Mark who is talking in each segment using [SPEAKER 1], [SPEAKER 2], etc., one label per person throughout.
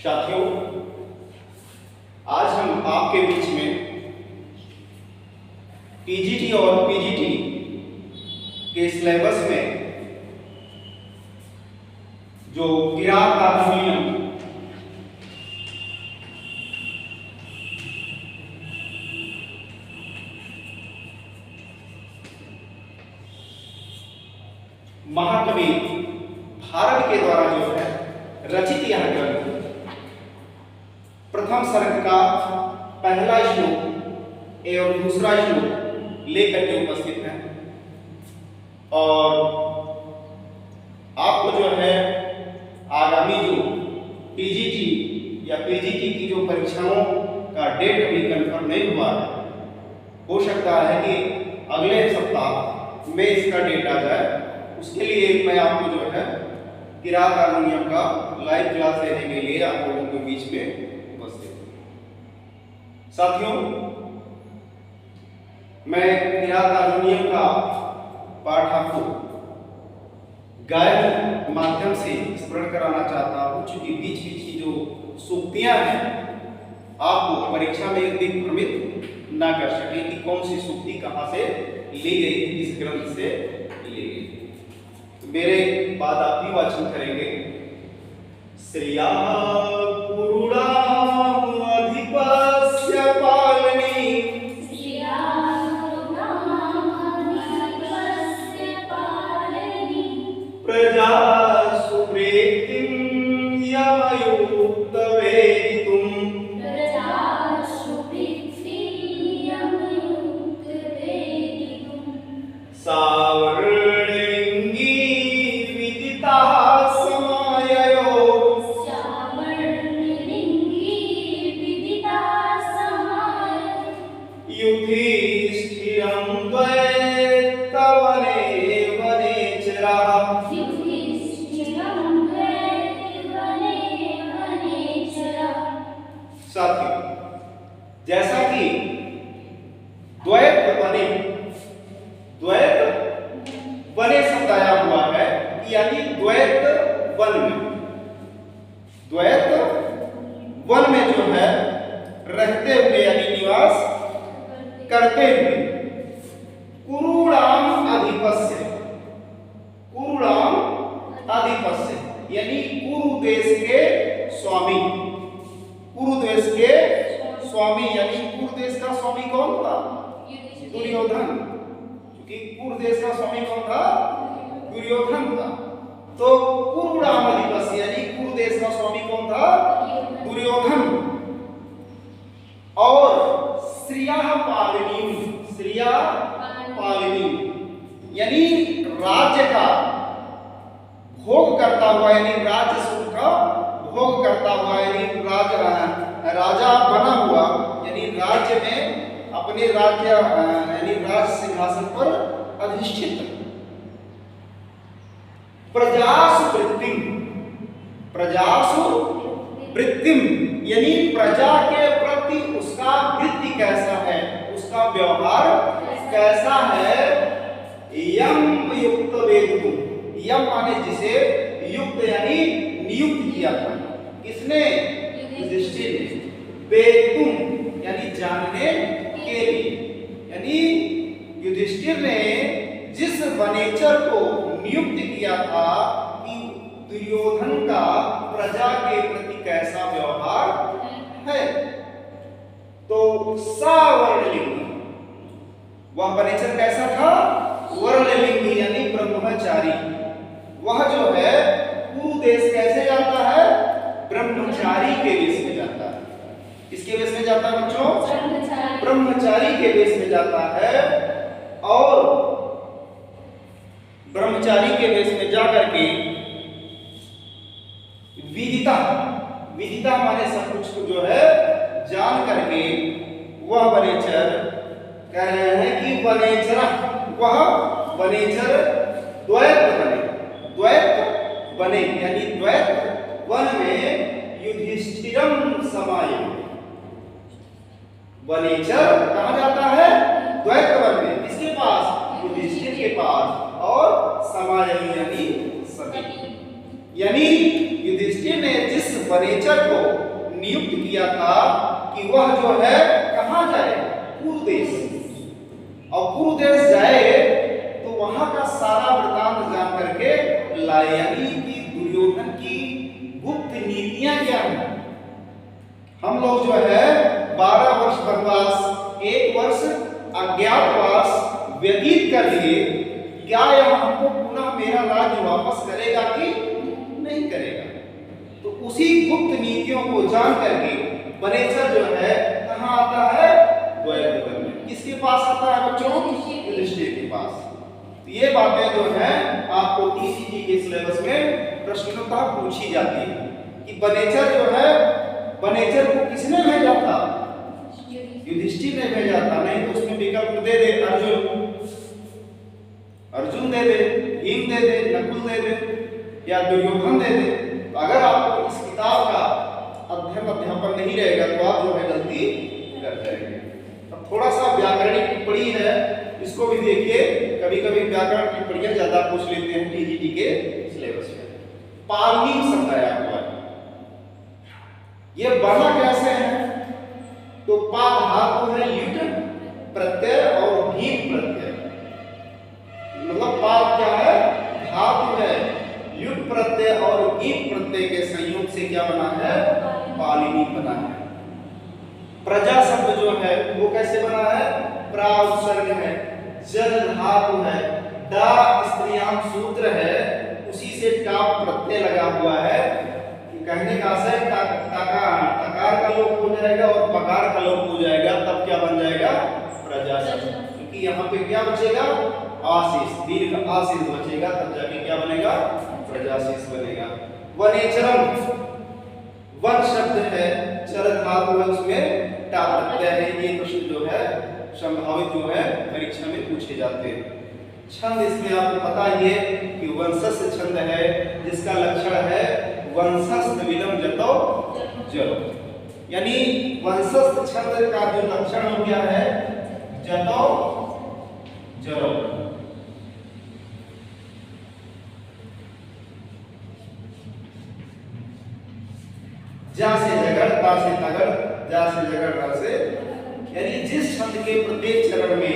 [SPEAKER 1] साथियों, आज हम आपके बीच में टीजीटी और पीजीटी के सिलेबस में जो किरात हारमोनियम महाकवि भारत के द्वारा जो है रचित यह ग्रंथ प्रथम सर्ग का पहला श्लोक एवं दूसरा श्लोक लेकर के उपस्थित है और आपको जो है आगामी जो टीजीटी या पीजीटी की जो परीक्षाओं का डेट अभी कंफर्म नहीं हुआ है, हो सकता है कि अगले सप्ताह में इसका डेट आ जाए। उसके लिए मैं आपको जो है किरात हारमोनियम का लाइव क्लास लेने के लिए आप लोगों के बीच में उपस्थित हूं। साथियों, मैं किरात हारमोनियम का पाठ आपको गायन माध्यम से स्मरण कराना चाहता हूं, क्योंकि बीच बीच की जो सूक्तियां हैं आपको परीक्षा में एक दिन भ्रमित ना कर सके कि कौन सी सूक्ति कहां से ली गई, किस ग्रंथ से ली गई। मेरे बाद आप भी वाचन करेंगे। श्रिया कुरुड़ा अधिपस्य पालनी,
[SPEAKER 2] श्रिया कुरुड़ा अधिपस्य पालनी,
[SPEAKER 1] प्रजा सुप्रीतिं यमयुक्त वेदितुं,
[SPEAKER 2] प्रजा सुप्रीतिं यमयुक्त वेदितुं,
[SPEAKER 1] युधिष्ठिरं द्वैतवने वनेचरः,
[SPEAKER 2] युधिष्ठिरं द्वैतवने वनेचरः।
[SPEAKER 1] साथियों, जैसा कि द्वैत वने शब्द आया हुआ है, यानी द्वैत वन में जो है रहते हुए यानी निवास करते हुए, कुरुणाम अधिपस्य यानी कुरु देश के स्वामी, यानी कुरु देश का स्वामी कौन था? दुर्योधन। क्योंकि कुरु देश का स्वामी कौन था? दुर्योधन था। तो कुरुणाम अधिपस्य यानी कुरु देश का स्वामी कौन था? दुर्योधन। और श्रिया पालिनी यानी राज्य का भोग करता हुआ, यानी राज्य सुख का भोग करता हुआ, यानी राजा बना हुआ, यानी राज्य में अपने राज्य यानी राज सिंहासन पर अधिष्ठित। प्रजासु वृत्तिम यानी प्रजा के प्रति उसका वृत्ति कैसा है, उसका व्यवहार कैसा है। यम युक्त वेदितुम, यम माने जिसे, युक्त यानी नियुक्त किया था। किसने? युधिष्ठिर ने। वेदितुम यानी जानने के लिए, यानी युधिष्ठिर ने जिस वनेचर को नियुक्त किया था कि दुर्योधन का प्रजा के प्रति कैसा व्यवहार है, तो सावर्णलिंगी, वह वनेचर कैसा था? वर्णलिंगी यानी ब्रह्मचारी। वह जो है कुरु देश कैसे जाता है? ब्रह्मचारी के वेश में जाता है। किसके वेश में जाता है बच्चों? ब्रह्मचारी के वेश में जाता है। और ब्रह्मचारी के वेश में जाकर के विदिता माने सब कुछ को जो है जान करके वह वनेचर, कह रहे हैं कि वह वनेचर द्वैत बने यानी द्वैत वन में युधिष्ठिरम समाये। वनेचर कहाँ जाता है? द्वैत वन में। किसके पास? युधिष्ठिर के पास। और समाये यानी सभी, यानी युधिष्ठिर ने जिस वनेचर को नियुक्त किया था कि वह जो है कहाँ जाए, पूर्व देश। और पूर्व देश जाए तो वहां का सारा वृतांत जान करके लाए, यानी कि दुर्योधन की गुप्त नीतियां क्या हैं। हम लोग जो है 12 वर्ष वनवास, 1 वर्ष अज्ञातवास व्यतीत कर लिए, क्या यह हमको पुनः मेरा राज्य वापस करेगा कि नहीं करेगा। तो उसी गुप्त नीतियों को जान करके वनेचर जो है कहाँ आता है, द्वैतवन में। किसके पास आता है बच्चों, युधिष्ठिर के पास। तो ये बातें जो है आपको टीसीटी के सिलेबस में प्रश्नोत्तर पूछी जाती है कि वनेचर जो है, वनेचर को किसने भेजा था, युधिष्ठिर ने भेजा था। नहीं तो उसमें विकल्प दे दे, अर्जुन दे दे, भीम दे दे, नकुल दे दे या दुर्योधन दे दे। तो अगर आपको इस किताब का अध्यापन नहीं रहेगा तो आप जो है गलती कर जाएंगे। अब थोड़ा सा व्याकरणिक टिप्पणी है, इसको भी देखिए। कभी कभी व्याकरण टिप्पणियां ज्यादा पूछ लेते हैं टीजीटी के सिलेबस में। पालनी शब्द आया हुआ है, ये बना कैसे है, तो पा धातु है युट प्रत्यय और भीम प्रत्यय। मतलब पाद क्या है, धातु है, युट प्रत्यय और भीम प्रत्यय के संयोग से क्या बना है, पालिनी बना है। प्रजा शब्द जो है वो कैसे बना है, प्रा उपसर्ग है, जल धातु है, दा स्त्रीयाम सूत्र है, उसी से टा प्रत्यय लगा हुआ है। कहने का आशय तकार का लोप हो जाएगा और पकार का लोप हो जाएगा, तब क्या बन जाएगा, प्रजा शब्द। क्योंकि यहाँ पे क्या बचेगा, आशीष, दीर्घ आशीष बचेगा, तब जाके क्या बनेगा, प्रजाशीष बनेगा। वनेचरम, वन शब्द है, चर धातु है, उसमें टा प्रत्यय है। ये प्रश्न जो है संभावित जो है परीक्षा में पूछे जाते हैं। छंद इसमें आपको पता ही है कि वंशस्थ छंद है, जिसका लक्षण है वंशस्थ विलंब जतो जलो, यानी वंशस्थ छंद का जो लक्षण हो गया है जतो जलो। जा से जगड़, ता से तगड़, जा से जगड़, रा से, यानी जिस छंद के प्रत्येक चरण में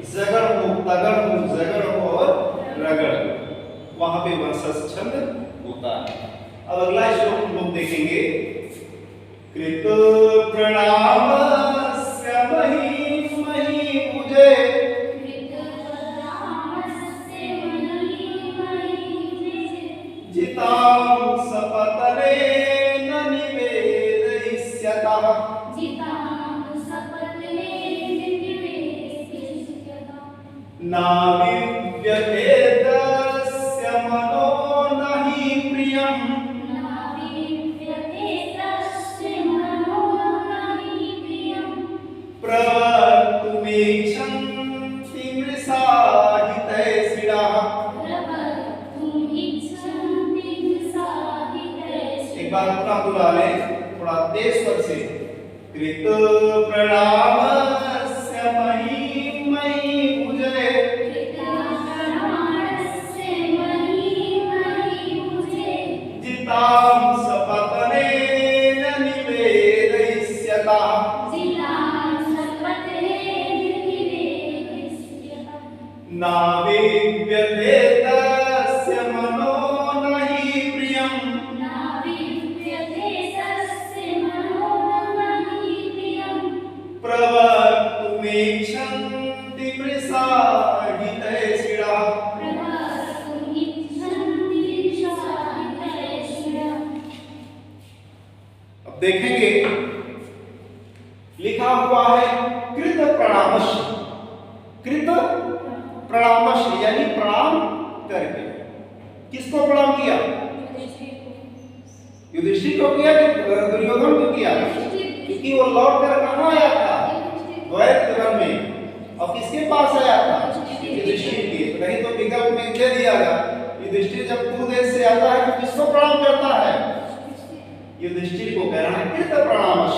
[SPEAKER 1] जगड़ हो, तगड़ हो, जगड़ हो और रगड़, वहां पे वंशस्थ छंद होता है। अब अगला श्लोक हम लोग देखेंगे। कृत प्रणामस्य मही पूजे, जितां सपतने न निवेदयिष्यतः, नाविव्यते तस्य मनो नहि प्रियम्, प्रवक्तुमीक्षन्ति मृषा हितैषिणः। एक बार पुनः बुला ले, थोड़ा तेज स्वर से। कृत प्रणामस्य मही पूजे, जितां सपतने न निवेदयिष्यतः, नाविव्यते तस्य मनो नहि प्रियम्, प्रवक्तुमीक्षन्ति मृषा हितैषिणः। अब देखेंगे लिखा हुआ है कृत प्रणामश, कृत प्रणामश यानी प्रणाम करके। किसको प्रणाम किया, युधिष्ठिर को किया कि दुर्योधन को किया, क्योंकि वो लौट कर कहां आया था, द्वैतवन में। और किसके पास आया था, युधिष्ठिर के। नहीं तो विकल्प में दे दिया गया, युधिष्ठिर जब पूर्व देश से आता है तो किसको प्रणाम करता है, युधिष्ठिर को। कह रहा है कृत प्रणामश,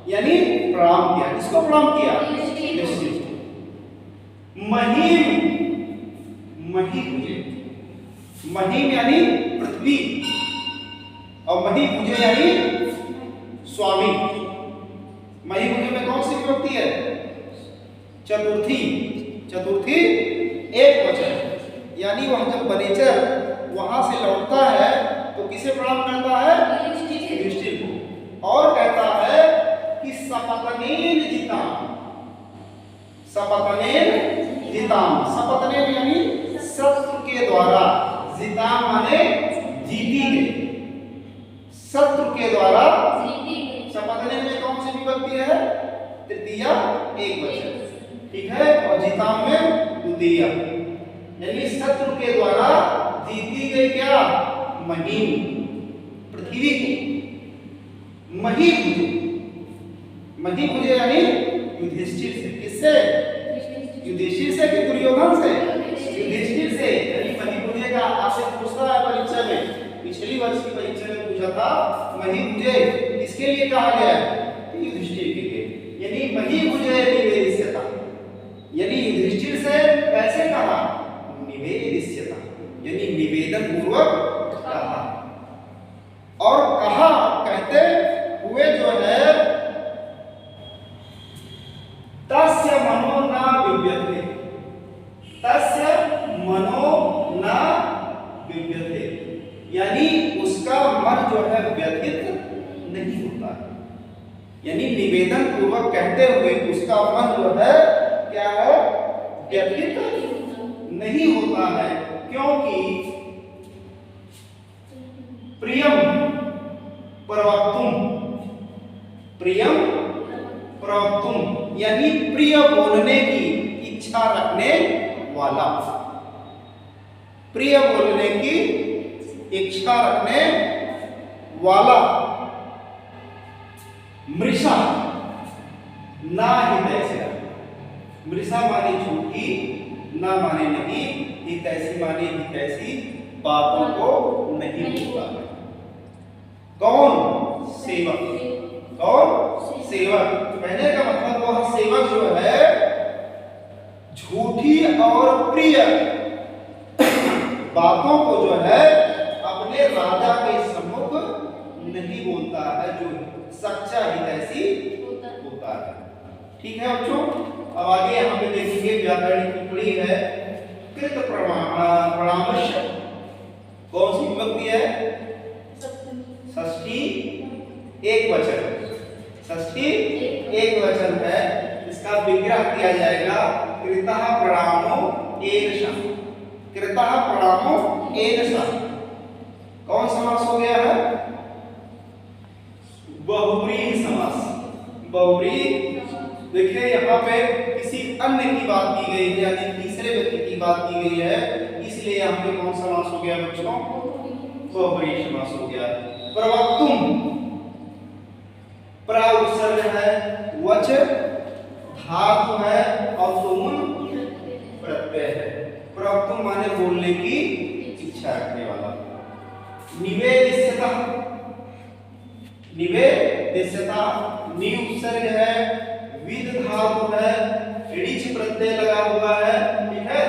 [SPEAKER 1] यानी प्रणाम किया। किसको प्रणाम किया, युधिष्ठिर। महीम, मही पूजे, महीम यानी पृथ्वी, और मही पूजे यानी स्वामी। मही पूजे में कौन सी विभक्ति है? चतुर्थी। चतुर्थी एक वचन, यानी वह जब बनेचर वहां से लौटता है तो किसे प्रणाम करता है? युधिष्ठिर को। और कहता है कि सपत्नेन जिताम। सपत्नेन जिताम, सपत्नेन यानी शत्रु के द्वारा, जिताम माने जीती गई, शत्रु के द्वारा। सपत्नेन में कौन सी विभक्ति है? तृतीया एक वचन, ठीक है। और जिताम में द्वितीया, यानी शत्रु के द्वारा जीती गई क्या? मही, पृथ्वी को मही पूजे। मही पूजे यानी युधिष्ठिर से। किससे? युधिष्ठिर से कि दुर्योधन से? युधिष्ठिर से। यानी मही पूजे का आपसे पूछता है परीक्षा में, पिछली वर्ष की परीक्षा में पूछा था मही पूजे किसके लिए कहा गया है? युधिष्ठिर के लिए। यानी मही पूजे निवेदिष्यता, यानी युधिष्ठिर से कैसे कहा? निवेदिष्यता, यानी निवेदन पूर्वक कहा। और कहा कहते हुए जो है तस्य मनो न विव्यते, तस्य मनो न विव्यते, यानी उसका मन जो है व्यथित नहीं होता है। यानी निवेदन पूर्वक कहते हुए उसका मन जो है क्या है? व्यथित नहीं होता है, क्योंकि प्रियम प्रवक्तुम, प्रियम प्रवक्तुम यानी प्रिय बोलने की इच्छा रखने वाला, प्रिय बोलने की इच्छा रखने वाला। मृषा ना हितैषी, मृषा माने झूठी, ना माने नहीं, हितैषी माने हितैषी बातों को नहीं बोलता है। कौन? सेवक। कौन? सेवक। कहने का मतलब वह सेवक जो है झूठी और प्रिय बातों को जो है अपने राजा के सम्मुख नहीं बोलता है, जो सच्चा हितैषी होता है। ठीक है बच्चों, अब आगे यहाँ पे देखेंगे व्याकरण की टिप्पणी है। कृत प्रणामश कौन सी विभक्ति है? षष्ठी एक वचन, षष्ठी एक वचन है। इसका विग्रह किया जाएगा कृतः प्रणामो एन शः, कृतः प्रणामो एन शः। कौन समास हो गया है? बहुव्रीहि समास। बहुव्रीहि, देखिए यहाँ पे किसी अन्य की बात की गई है, यानी तीसरे व्यक्ति की बात की गई है, इसलिए यहाँ पे कौन समास हो गया बच्चों? बहुव्रीहि समास हो गया। प्रवक्तुम, प्र उपसर्ग है, वच धातु है और तुम प्रत्यय है। प्रवक्तुम माने बोलने की इच्छा रखने वाला। निवेदिष्यता, निवेदिष्यता नि उपसर्ग है, विद धातु है, ऋच प्रत्यय लगा हुआ है, ठीक है।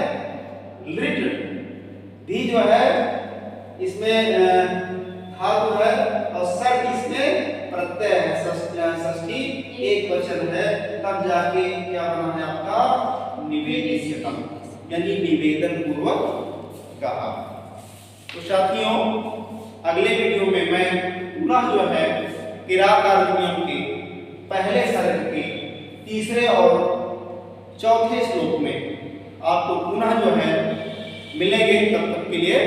[SPEAKER 1] लिट धी जो है इसमें धातु है और सट इसमें प्रत्यय है, षष्ठी एक वचन है, तब जाके क्या बना है आपका? निवेदिष्यता, यानी निवेदन पूर्वक कहा। तो साथियों, अगले वीडियो में मैं पुनः जो है किरात नियम के पहले सर्ग के तीसरे और चौथे श्लोक में आपको पुनः जो है मिलेंगे। तब तक के लिए